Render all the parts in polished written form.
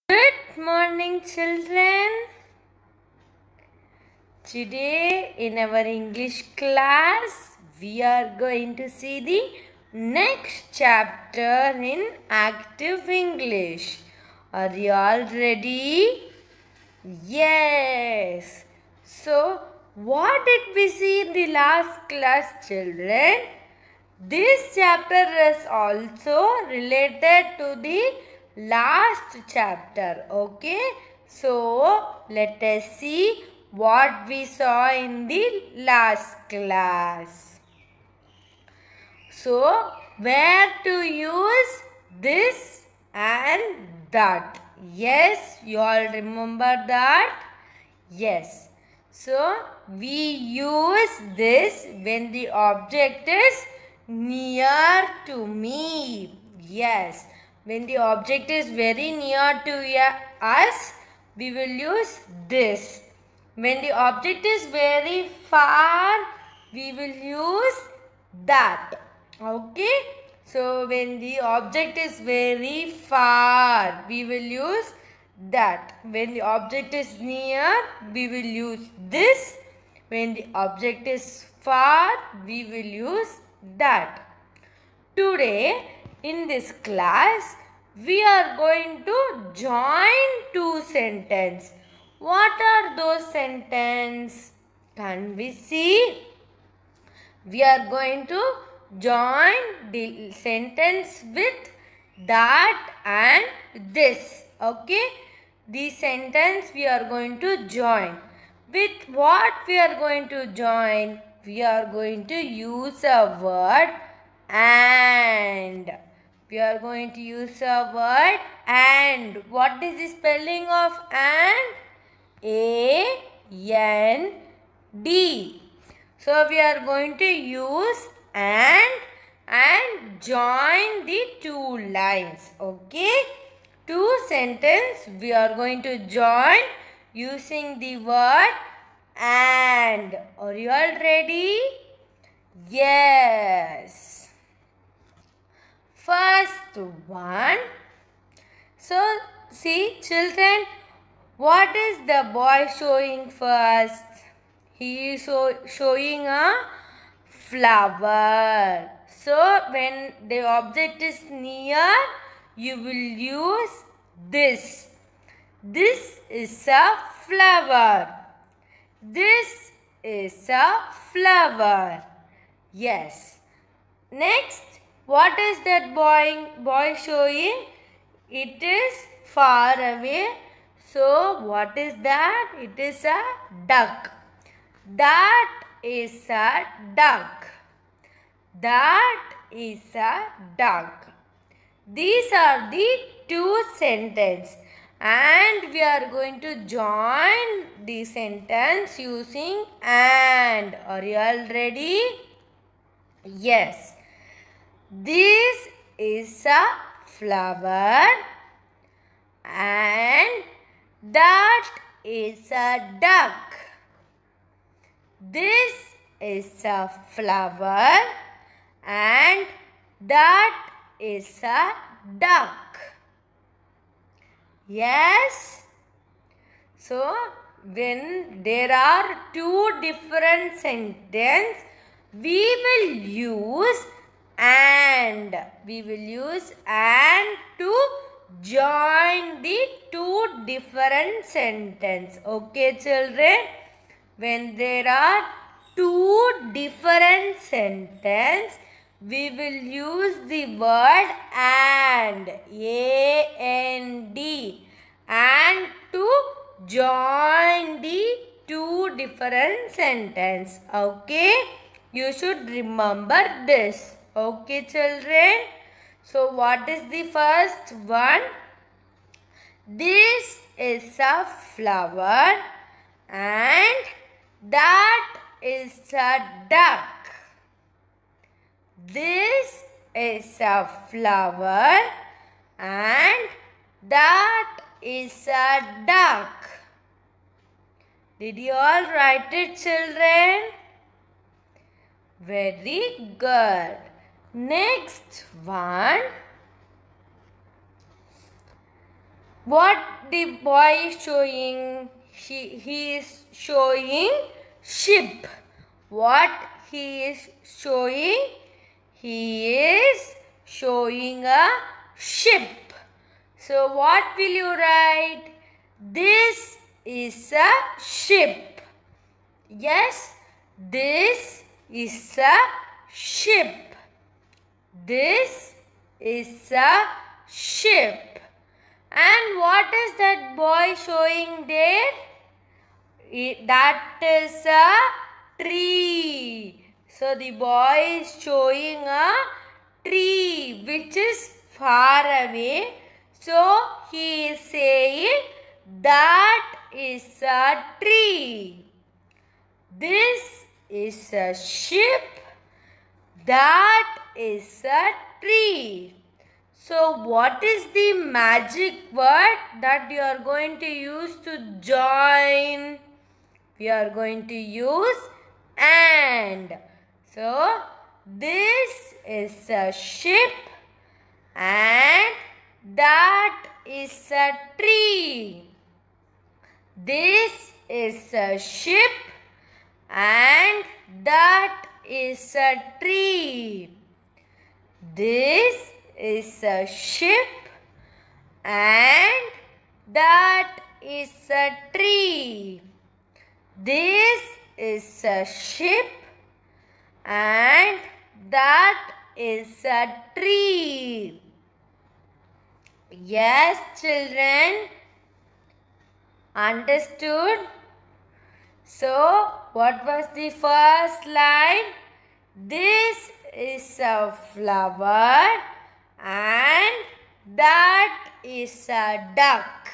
Good morning, children. Today, in our English class, we are going to see the next chapter in Active English. Are you all ready? Yes. So, what did we see in the last class, children? This chapter is also related to the last chapter. Okay. So, let us see what we saw in the last class. So, where to use this and that? Yes, you all remember that? Yes. So, we use this when the object is near to me. Yes. When the object is very near to us, we will use this. When the object is very far, we will use that. Okay. So, when the object is very far, we will use that. When the object is near, we will use this. When the object is far, we will use that. Today, in this class, we are going to join two sentences. What are those sentences? Can we see? We are going to join the sentence with that and this. Okay. The sentence we are going to join. With what we are going to join? We are going to use a word and. We are going to use a word and. What is the spelling of and? A-N-D. So we are going to use and join the two lines. Okay. Two sentences we are going to join using the word and. Are you all ready? Yes. First one. So see, children, what is the boy showing first? He is showing a flower. So, when the object is near, you will use this. This is a flower. This is a flower. Yes. Next, what is that boy showing? It is far away. So, what is that? It is a duck. That is a duck. That is a duck. These are the two sentences. And we are going to join the sentence using and. Are you all ready? Yes. This is a flower. And that is a duck. This is a flower and that is a duck. Yes. So, when there are two different sentences, we will use and. We will use and to join the two different sentences. Okay, children? When there are two different sentences, we will use the word and. A-N-D. And to join the two different sentences. Okay? You should remember this. Okay, children? So, what is the first one? This is a flower and that is a duck. This is a flower and that is a duck. Did you all write it, children? Very good. Next one. What the boy is showing? He is showing ship. What he is showing? He is showing a ship. So what will you write? This is a ship. Yes, this is a ship. This is a ship. And what is that boy showing there? That is a tree. So the boy is showing a tree which is far away. So he is saying that is a tree. This is a ship. That is a tree. So what is the magic word that you are going to use to join? We are going to use and. So this is a ship and that is a tree. This is a ship and that is a tree. This is a ship and that is a tree. This is a ship and that is a tree. Yes, children, understood? So, what was the first line? This is a flower and that is a duck.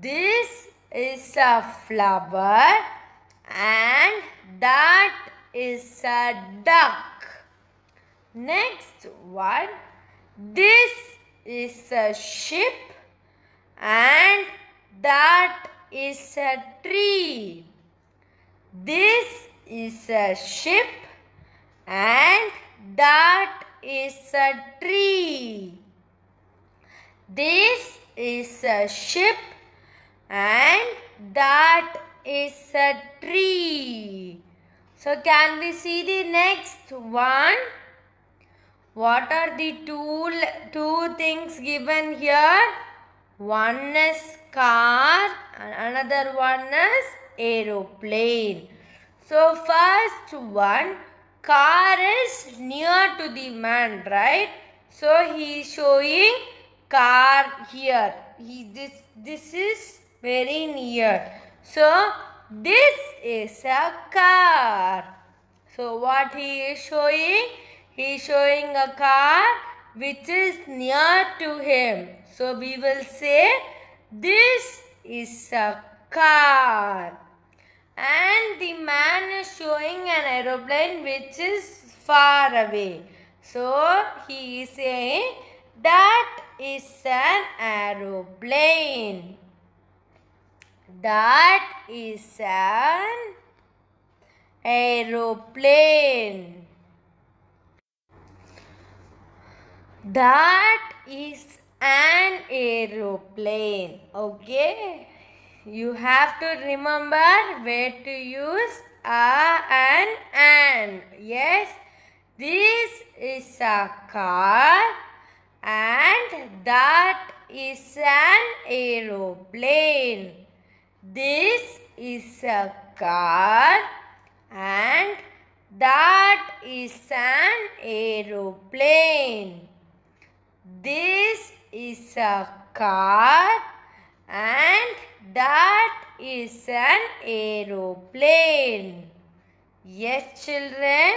This is a flower and that is a duck. Next one. This is a ship and that is a tree. This is a ship and that is a tree. This is a ship and that is a tree. So can we see the next one? What are the two things given here? One is car and another one is aeroplane. So first one, car is near to the man, right? So he is showing car here. This is very near. So this is a car. So what he is showing? He is showing a car which is near to him. So we will say this is a car. And the man is showing an aeroplane which is far away. So he is saying that is an aeroplane. That is an aeroplane. That is an aeroplane. Okay. You have to remember where to use a and an. Yes. This is a car and that is an aeroplane. This is a car and that is an aeroplane. This is a car and that is an aeroplane. Yes, children?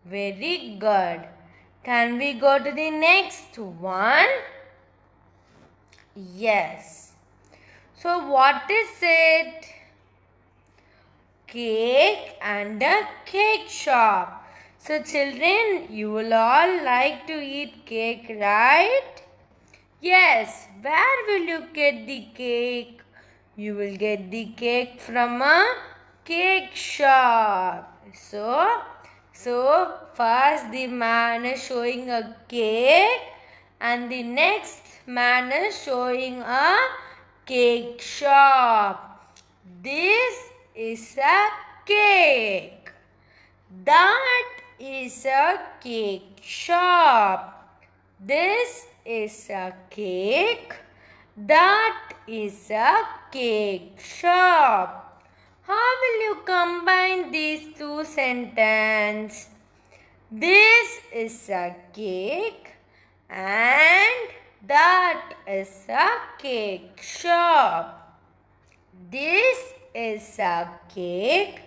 Very good. Can we go to the next one? Yes. So what is it? Cake and a cake shop. So children, you will all like to eat cake, right? Yes. Where will you get the cake? You will get the cake from a cake shop. So first the man is showing a cake and the next man is showing a cake shop. This is a cake. That is a cake shop. This is a cake. That is a cake shop. How will you combine these two sentences? This is a cake and that is a cake shop. This is a cake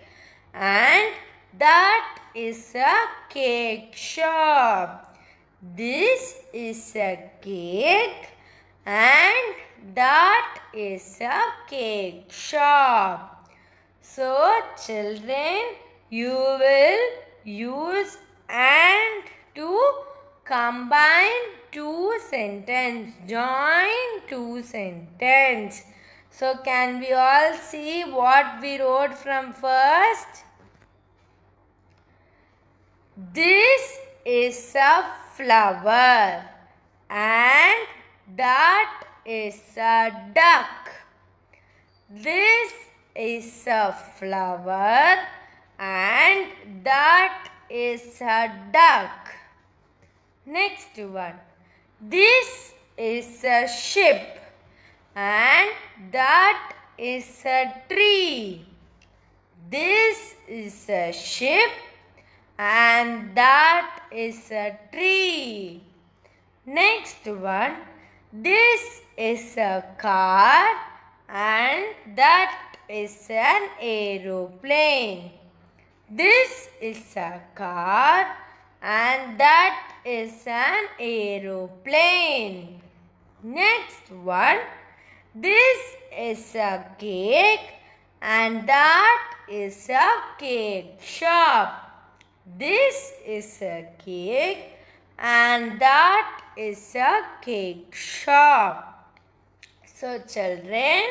and that is a cake shop. This is a cake and that is a cake shop. So children, you will use and to combine two sentences, join two sentences. So can we all see what we wrote from first? This is a flower and that is a duck. This is a flower and that is a duck. Next one. This is a ship and that is a tree. This is a ship and that is a tree. Next one. This is a car and that is an aeroplane. This is a car and that is an aeroplane. Next one. This is a cake and that is a cake shop. This is a cake and that is a cake shop. So children,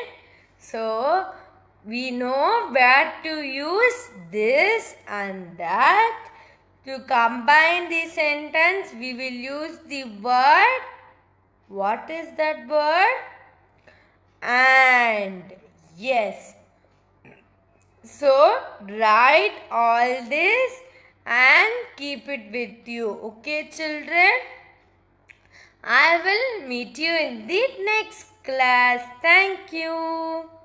we know where to use this and that. To combine the sentence, we will use the word. What is that word? And. Yes. So write all this and keep it with you. Okay, children? I will meet you in the next class. Thank you.